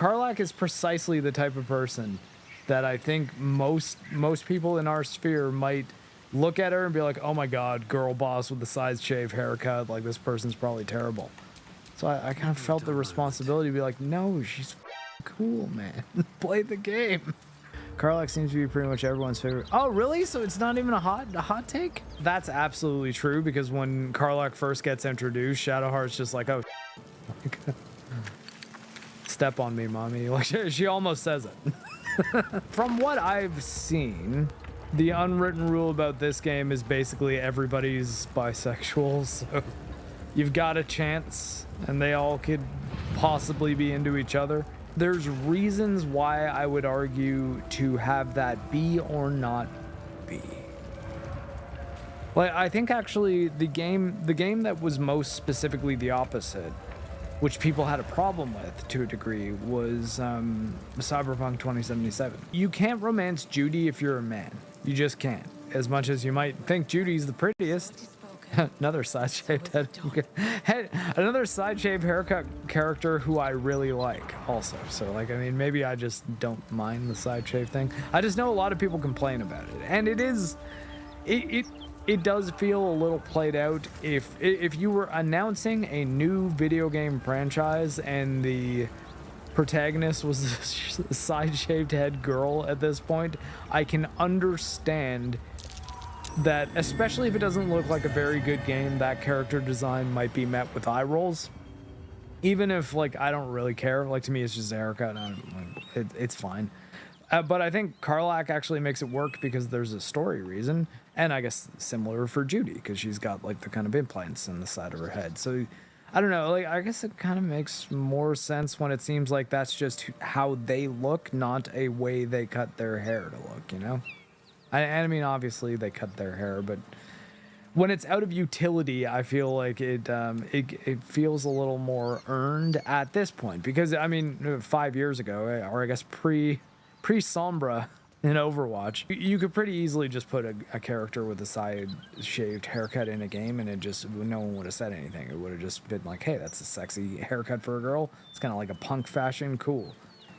Karlach is precisely the type of person that I think most people in our sphere might look at her and be like, oh my god, girl boss with the side shave haircut, like this person's probably terrible. So I kind of felt the responsibility to be like, no, she's cool, man. Play the game. Karlach seems to be pretty much everyone's favorite. Oh, really? So it's not even a hot take? That's absolutely true, because when Karlach first gets introduced, Shadowheart's just like, oh, step on me, mommy. Like she almost says it. From what I've seen, the unwritten rule about this game is basically everybody's bisexual, so you've got a chance, and they all could possibly be into each other. There's reasons why I would argue to have that be or not be. Like, I think actually the game that was most specifically the opposite, which people had a problem with to a degree, was Cyberpunk 2077. You can't romance Judy if you're a man. You just can't. As much as you might think Judy's the prettiest. Another side-shaved head. Another side-shaved haircut character who I really like also. So, like, I mean, maybe I just don't mind the side-shave thing. I just know a lot of people complain about it. And it is... It does feel a little played out. If you were announcing a new video game franchise and the protagonist was a side-shaved head girl at this point, I can understand that, especially if it doesn't look like a very good game, that character design might be met with eye rolls. Even if, like, I don't really care. Like, to me, it's just a haircut. It's fine. But I think Karlach actually makes it work because there's a story reason. And I guess similar for Judy, because she's got, like, the kind of implants in the side of her head. So, I don't know. Like, I guess it kind of makes more sense when it seems like that's just how they look, not a way they cut their hair to look, you know? I mean, obviously they cut their hair, but when it's out of utility, I feel like it feels a little more earned at this point. Because, I mean, 5 years ago, or I guess pre-Sombra in Overwatch, you could pretty easily just put a character with a side-shaved haircut in a game, and no one would have said anything. It would have just been like, hey, that's a sexy haircut for a girl. It's kind of like a punk fashion, cool.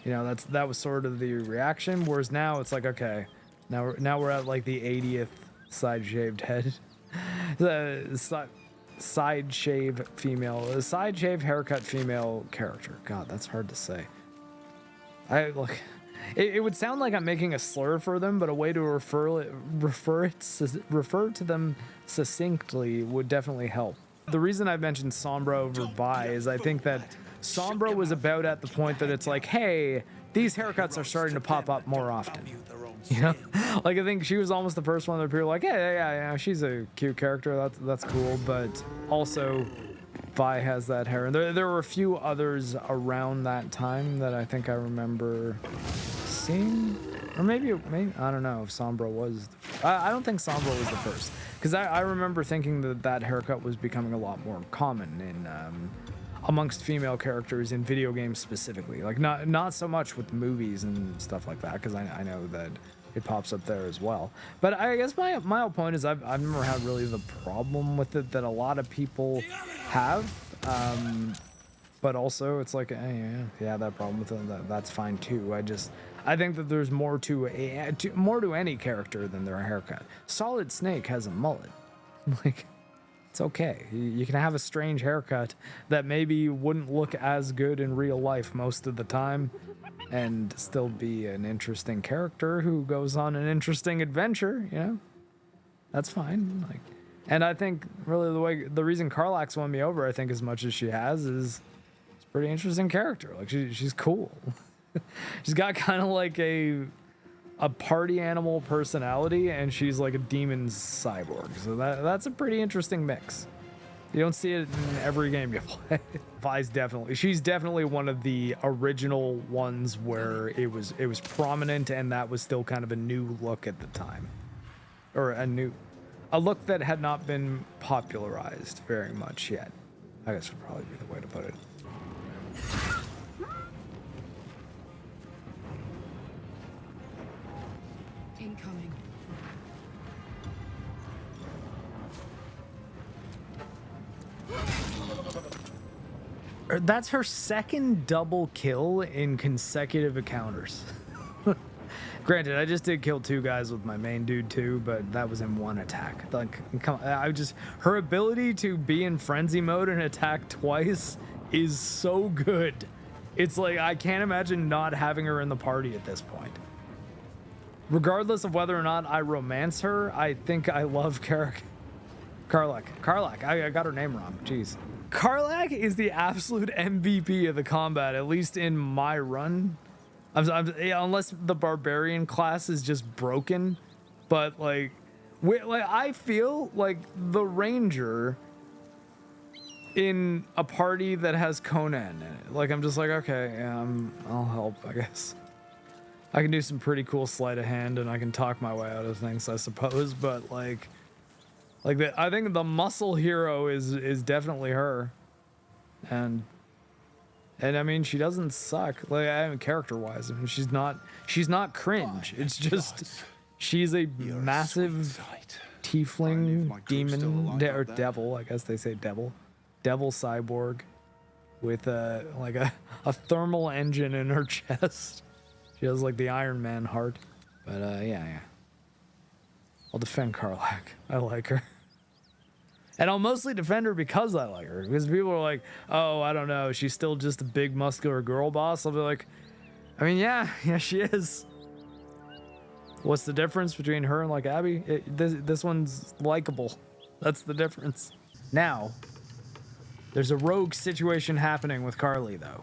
You know, that was sort of the reaction. Whereas now it's like, okay, now we're at like the 80th side-shaved head. The side-shave female, side-shave haircut female character. God, that's hard to say. It would sound like I'm making a slur for them, but a way to refer to them succinctly would definitely help. The reason I mentioned Sombra over Vi is I think that Sombra was about at the point that it's like, hey, these haircuts are starting to pop up more often. You know, like I think she was almost the first one that people were like, yeah, she's a cute character. That's cool. But also, Vi has that hair, and there were a few others around that time that I think I remember seeing, or maybe I don't know if Sombra was. I don't think Sombra was the first, because I remember thinking that haircut was becoming a lot more common in amongst female characters in video games specifically. Like not so much with movies and stuff like that, because I know that it pops up there as well. But I guess my whole point is I've never had really the problem with it that a lot of people have. But also it's like, yeah, that problem with it, that's fine too. I think that there's more to any character than their haircut. Solid Snake has a mullet. Like, it's okay. You can have a strange haircut that maybe wouldn't look as good in real life most of the time and still be an interesting character who goes on an interesting adventure, you know? That's fine. Like, and I think really the reason Karlach's won me over, I think, as much as she has, is it's a pretty interesting character. Like, she's cool. She's got kind of like a party animal personality, and she's like a demon cyborg. So that's a pretty interesting mix. You don't see it in every game you play. She's definitely one of the original ones where it was prominent, and that was still kind of a new look at the time, or a look that had not been popularized very much yet. I guess would probably be the way to put it. Incoming. That's her second double kill in consecutive encounters. Granted, I just did kill 2 guys with my main dude too, but that was in 1 attack. Like, come on, her ability to be in frenzy mode and attack twice is so good. It's like, I can't imagine not having her in the party at this point. Regardless of whether or not I romance her, I think I love Karlach. I got her name wrong. Jeez. Karlach is the absolute MVP of the combat, at least in my run. Unless the barbarian class is just broken, but like I feel like the ranger in a party that has Conan in it. Like, I'm just like, okay, yeah, I'll help, I guess. I can do some pretty cool sleight of hand, and I can talk my way out of things, I suppose. But I think the muscle hero is definitely her, and I mean, she doesn't suck. Like, I mean, character-wise, I mean, she's not cringe. It's just she's a massive tiefling demon or devil. I guess they say devil cyborg with a thermal engine in her chest. She has like the Iron Man heart. But yeah. I'll defend Karlach. I like her. And I'll mostly defend her because I like her. Because people are like, oh, I don't know, she's still just a big muscular girl boss. I'll be like, I mean, yeah, she is. What's the difference between her and like Abby? This one's likable. That's the difference. Now, there's a rogue situation happening with Karli, though.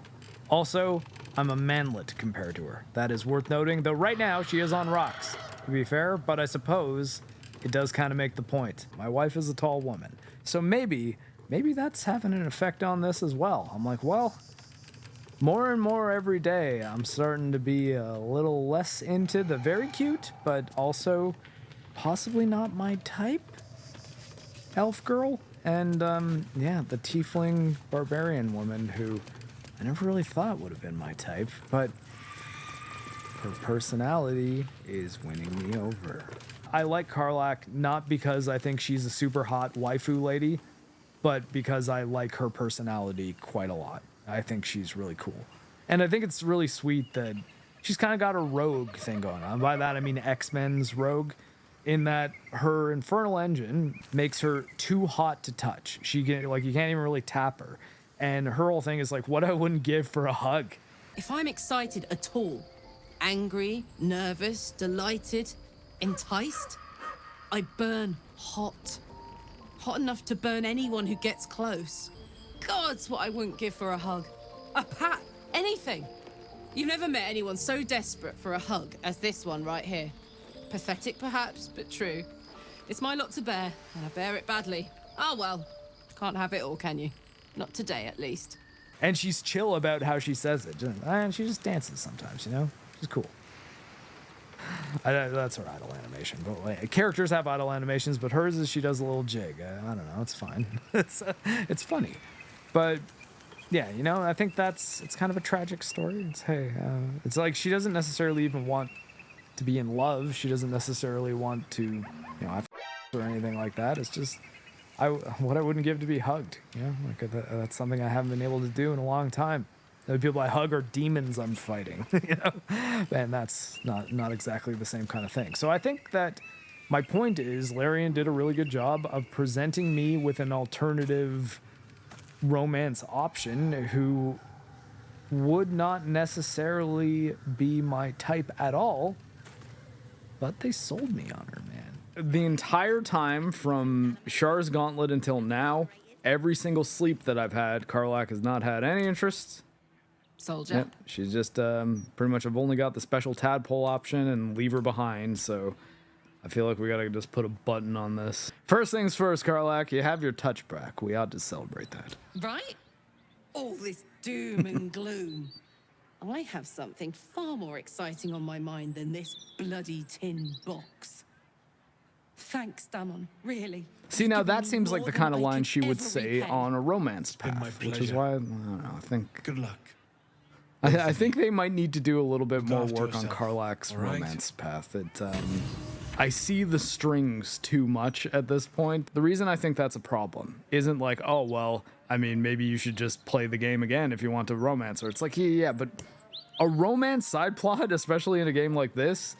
Also, I'm a manlet compared to her. That is worth noting, though right now she is on rocks, to be fair, but I suppose it does kind of make the point. My wife is a tall woman. So maybe that's having an effect on this as well. I'm like, well, more and more every day, I'm starting to be a little less into the very cute, but also possibly not my type elf girl. And yeah, the tiefling barbarian woman who I never really thought would have been my type, but her personality is winning me over. I like Karlach not because I think she's a super hot waifu lady, but because I like her personality quite a lot. I think she's really cool. And I think it's really sweet that she's kind of got a rogue thing going on. By that, I mean X-Men's rogue, in that her infernal engine makes her too hot to touch. She can, like, you can't even really tap her. And her whole thing is like, what I wouldn't give for a hug. If I'm excited at all, angry, nervous, delighted, enticed, I burn hot. Hot enough to burn anyone who gets close. God's what I wouldn't give for a hug. A pat, anything. You've never met anyone so desperate for a hug as this one right here. Pathetic perhaps, but true. It's my lot to bear, and I bear it badly. Oh well, can't have it all, can you? Not today, at least. And she's chill about how she says it. And she just dances sometimes, you know? She's cool. That's her idle animation. But like, characters have idle animations, but hers is she does a little jig. I don't know. It's fine. It's funny. But yeah, you know, I think it's kind of a tragic story. It's, hey, it's like she doesn't necessarily even want to be in love. She doesn't necessarily want to, you know, have or anything like that. It's just what I wouldn't give to be hugged. You know, like that's something I haven't been able to do in a long time. The people I hug are demons I'm fighting, you know, and that's not exactly the same kind of thing. So I think that my point is Larian did a really good job of presenting me with an alternative romance option who would not necessarily be my type at all, but they sold me on her, man. The entire time from Char's Gauntlet until now, every single sleep that I've had, Karlach has not had any interest. Soldier. Yep, she's just pretty much, I've only got the special tadpole option and leave her behind, so I feel like we gotta just put a button on this. First things first, Karlach, you have your touch back. We ought to celebrate that. Right? All this doom and gloom. I have something far more exciting on my mind than this bloody tin box. Thanks, Damon, really. See, now that seems like the kind of line she would say on a romance path, which is why, I don't know, I think... Good luck. I think they might need to do a little bit more work on Karlach's romance path. I see the strings too much at this point. The reason I think that's a problem isn't like, oh, well, I mean, maybe you should just play the game again if you want to romance her. It's like, yeah, but a romance side plot, especially in a game like this,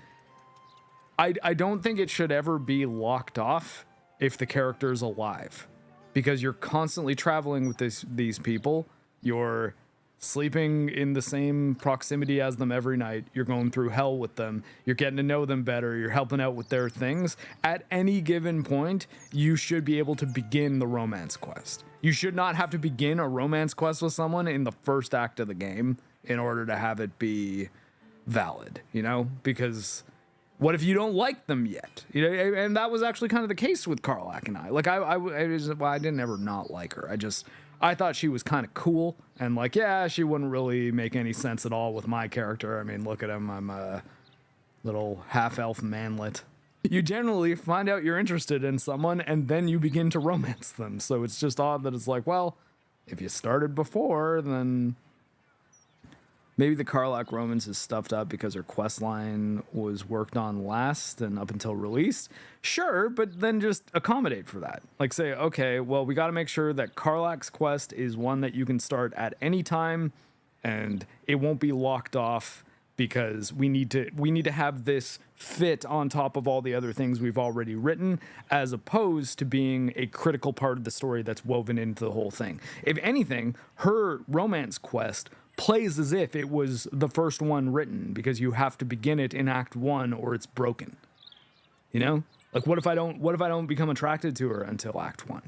I don't think it should ever be locked off if the character's alive, because you're constantly traveling with these people. You're sleeping in the same proximity as them every night. You're going through hell with them. You're getting to know them better. You're helping out with their things. At any given point, you should be able to begin the romance quest. You should not have to begin a romance quest with someone in the first act of the game in order to have it be valid, you know? Because what if you don't like them yet? You know, and that was actually kind of the case with Karlach and I. Like, I didn't ever not like her. I thought she was kind of cool, and like, yeah, she wouldn't really make any sense at all with my character. I mean, look at him. I'm a little half-elf manlet. You generally find out you're interested in someone, and then you begin to romance them. So it's just odd that it's like, well, if you started before, then maybe the Karlach romance is stuffed up because her quest line was worked on last and up until release. Sure, but then just accommodate for that. Like, say, okay, well, we got to make sure that Karlach's quest is one that you can start at any time, and it won't be locked off because we need to have this fit on top of all the other things we've already written, as opposed to being a critical part of the story that's woven into the whole thing. If anything, her romance quest plays as if it was the first one written, because you have to begin it in Act 1 or it's broken. You know? Like, what if I don't become attracted to her until Act 1?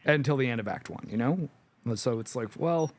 Until the end of Act 1, you know? So it's like, well,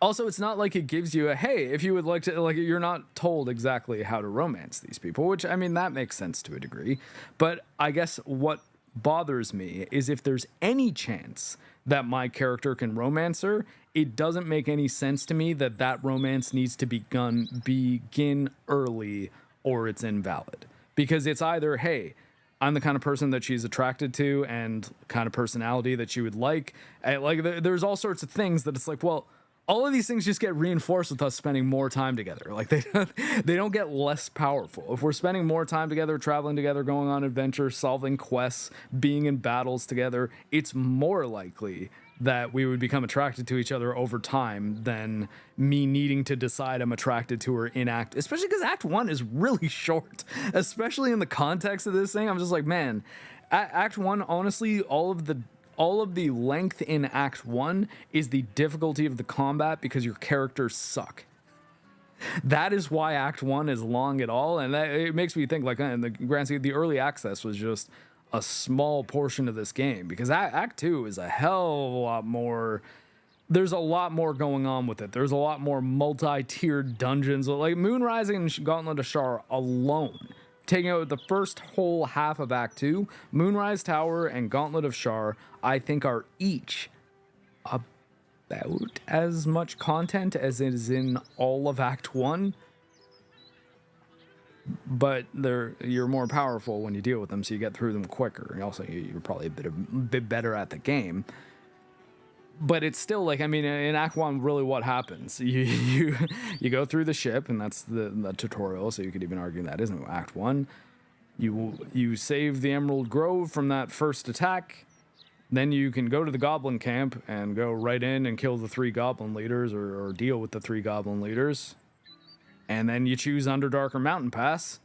also, it's not like it gives you a, hey, if you would like to, like, you're not told exactly how to romance these people, which, I mean, that makes sense to a degree. But I guess what bothers me is if there's any chance that my character can romance her, it doesn't make any sense to me that that romance needs to begin early or it's invalid. Because it's either, hey, I'm the kind of person that she's attracted to and kind of personality that she would like. And like, there's all sorts of things that it's like, well, all of these things just get reinforced with us spending more time together. Like, they don't get less powerful. If we're spending more time together, traveling together, going on adventures, solving quests, being in battles together, it's more likely that we would become attracted to each other over time than me needing to decide I'm attracted to her in especially because Act 1 is really short, especially in the context of this thing. I'm just like, man, Act 1, honestly, all of the length in Act 1 is the difficulty of the combat because your characters suck. That is why Act 1 is long at all, and it makes me think, like, in the grand scheme, the early access was just a small portion of this game, because Act 2 is a hell of a lot more. There's a lot more going on with it. There's a lot more multi-tiered dungeons. Like, Moonrising and Gauntlet of Shar alone, taking out the first whole half of Act 2, Moonrise Tower and Gauntlet of Shar, I think, are each about as much content as is in all of Act 1. But you're more powerful when you deal with them, so you get through them quicker. Also, you're probably a bit better at the game. But it's still like, I mean, in Act 1, really what happens? You go through the ship, and that's the tutorial, so you could even argue that isn't Act 1. You save the Emerald Grove from that first attack. Then you can go to the Goblin Camp and go right in and kill the 3 Goblin leaders, or deal with the 3 Goblin leaders. And then you choose Underdark or Mountain Pass.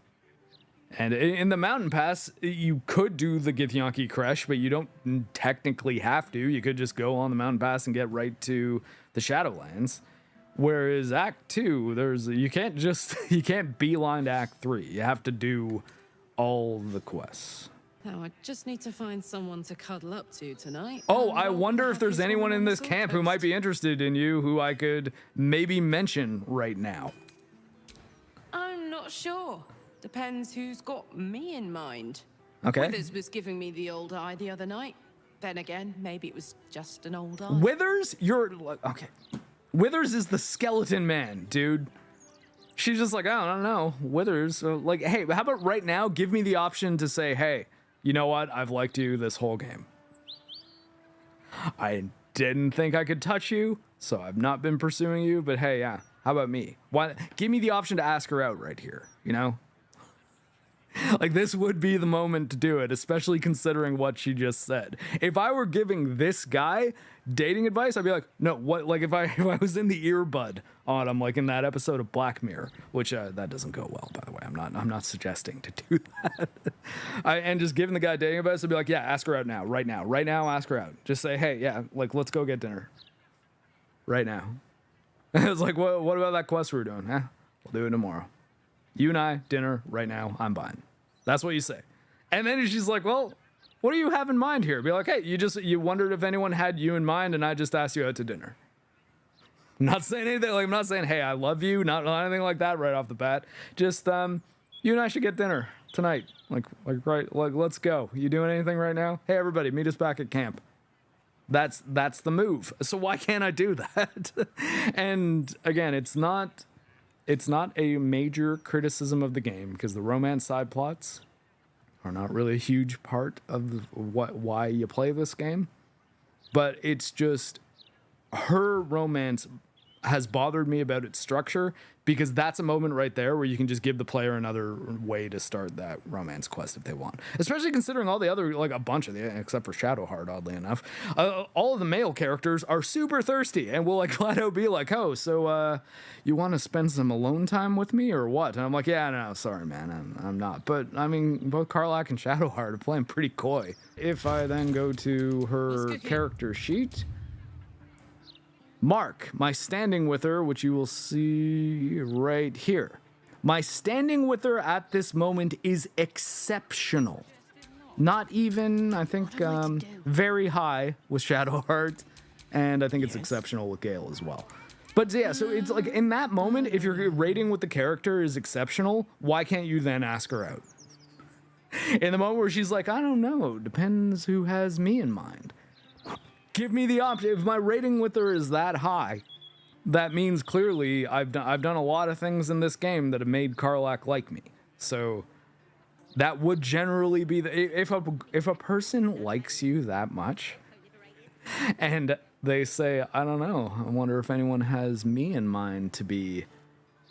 And in the Mountain Pass, you could do the Githyanki Kresh, but you don't technically have to. You could just go on the Mountain Pass and get right to the Shadowlands. Whereas Act 2, you can't beeline to Act 3. You have to do all the quests. Now, I just need to find someone to cuddle up to tonight. Oh, I wonder if there's anyone in this camp who might be interested in you, who I could maybe mention right now. I'm not sure. Depends who's got me in mind. Okay. Withers was giving me the old eye the other night. Then again, maybe it was just an old eye. Withers? Okay. Withers is the skeleton man, dude. She's just like, I don't know. Withers. Like, hey, how about right now, give me the option to say, hey, you know what? I've liked you this whole game. I didn't think I could touch you, so I've not been pursuing you, but hey, yeah. How about me? Give me the option to ask her out right here, you know? Like, this would be the moment to do it, especially considering what she just said. If I were giving this guy dating advice, I'd be like, no, what? Like, if I was in the earbud on him, like in that episode of Black Mirror, which that doesn't go well, by the way. I'm not suggesting to do that. And just giving the guy dating advice, I'd be like, yeah, ask her out now, right now, ask her out. Just say, hey, yeah, like, let's go get dinner, right now. It's like, what about that quest we were doing? We'll do it tomorrow. You and I, dinner, right now, I'm buying. That's what you say. And then she's like, well, what do you have in mind here? Be like, hey, you wondered if anyone had you in mind, and I just asked you out to dinner. I'm not saying anything, like, I'm not saying, hey, I love you, not anything like that right off the bat. Just, you and I should get dinner tonight. Like, let's go. You doing anything right now? Hey, everybody, meet us back at camp. That's the move. So why can't I do that? And again, it's not a major criticism of the game, because the romance side plots are not really a huge part of why you play this game. But it's just, her romance has bothered me about its structure, because that's a moment right there where you can just give the player another way to start that romance quest if they want. Especially considering all the other, like a bunch of the, except for Shadowheart, oddly enough, all of the male characters are super thirsty and will like flat out be like, oh, so you want to spend some alone time with me or what? And I'm like, yeah, no, sorry, man, I'm not. But I mean, both Karlach and Shadowheart are playing pretty coy. If I then go to her character sheet, Mark, my standing with her, which you will see right here. My standing with her at this moment is exceptional. Not even, I think, very high with Shadowheart, and I think it's exceptional with Gale as well. But yeah, so it's like, in that moment, if your rating with the character is exceptional, why can't you then ask her out? In the moment where she's like, I don't know, depends who has me in mind. Give me the option. If my rating with her is that high, that means clearly I've done a lot of things in this game that have made Karlach like me. So that would generally be if a person likes you that much, and they say, I don't know, I wonder if anyone has me in mind to be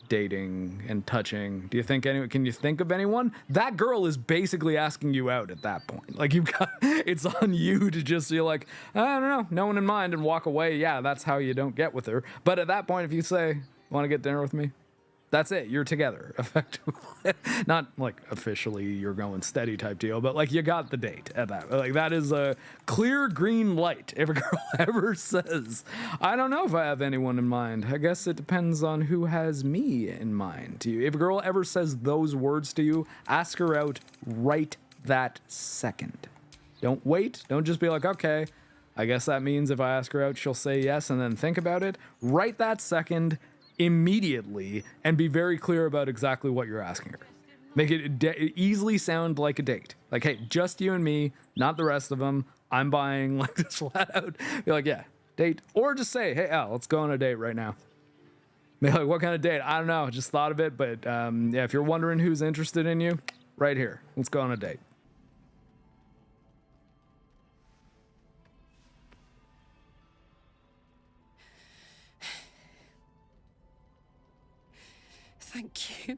dating and touching. Do you think can you think of anyone? That girl is basically asking you out at that point. Like, it's on you to just be like, I don't know, no one in mind, and walk away. Yeah, that's how you don't get with her. But at that point, if you say, want to get dinner with me? That's it. You're together, effectively. Not like officially you're going steady type deal, but like you got the date at that. Like, that is a clear green light. If a girl ever says, I don't know if I have anyone in mind, I guess it depends on who has me in mind to you. If a girl ever says those words to you, ask her out right that second. Don't wait. Don't just be like, okay, I guess that means if I ask her out, she'll say yes, and then think about it. Right that second, immediately, and be very clear about exactly what you're asking her. Make it easily sound like a date. Like, hey, just you and me, not the rest of them. I'm buying, like, this flat out. Be like, yeah, date. Or just say, hey, Al, let's go on a date right now. Be like, what kind of date? I don't know. Just thought of it. But yeah, if you're wondering who's interested in you, right here. Let's go on a date. Thank you.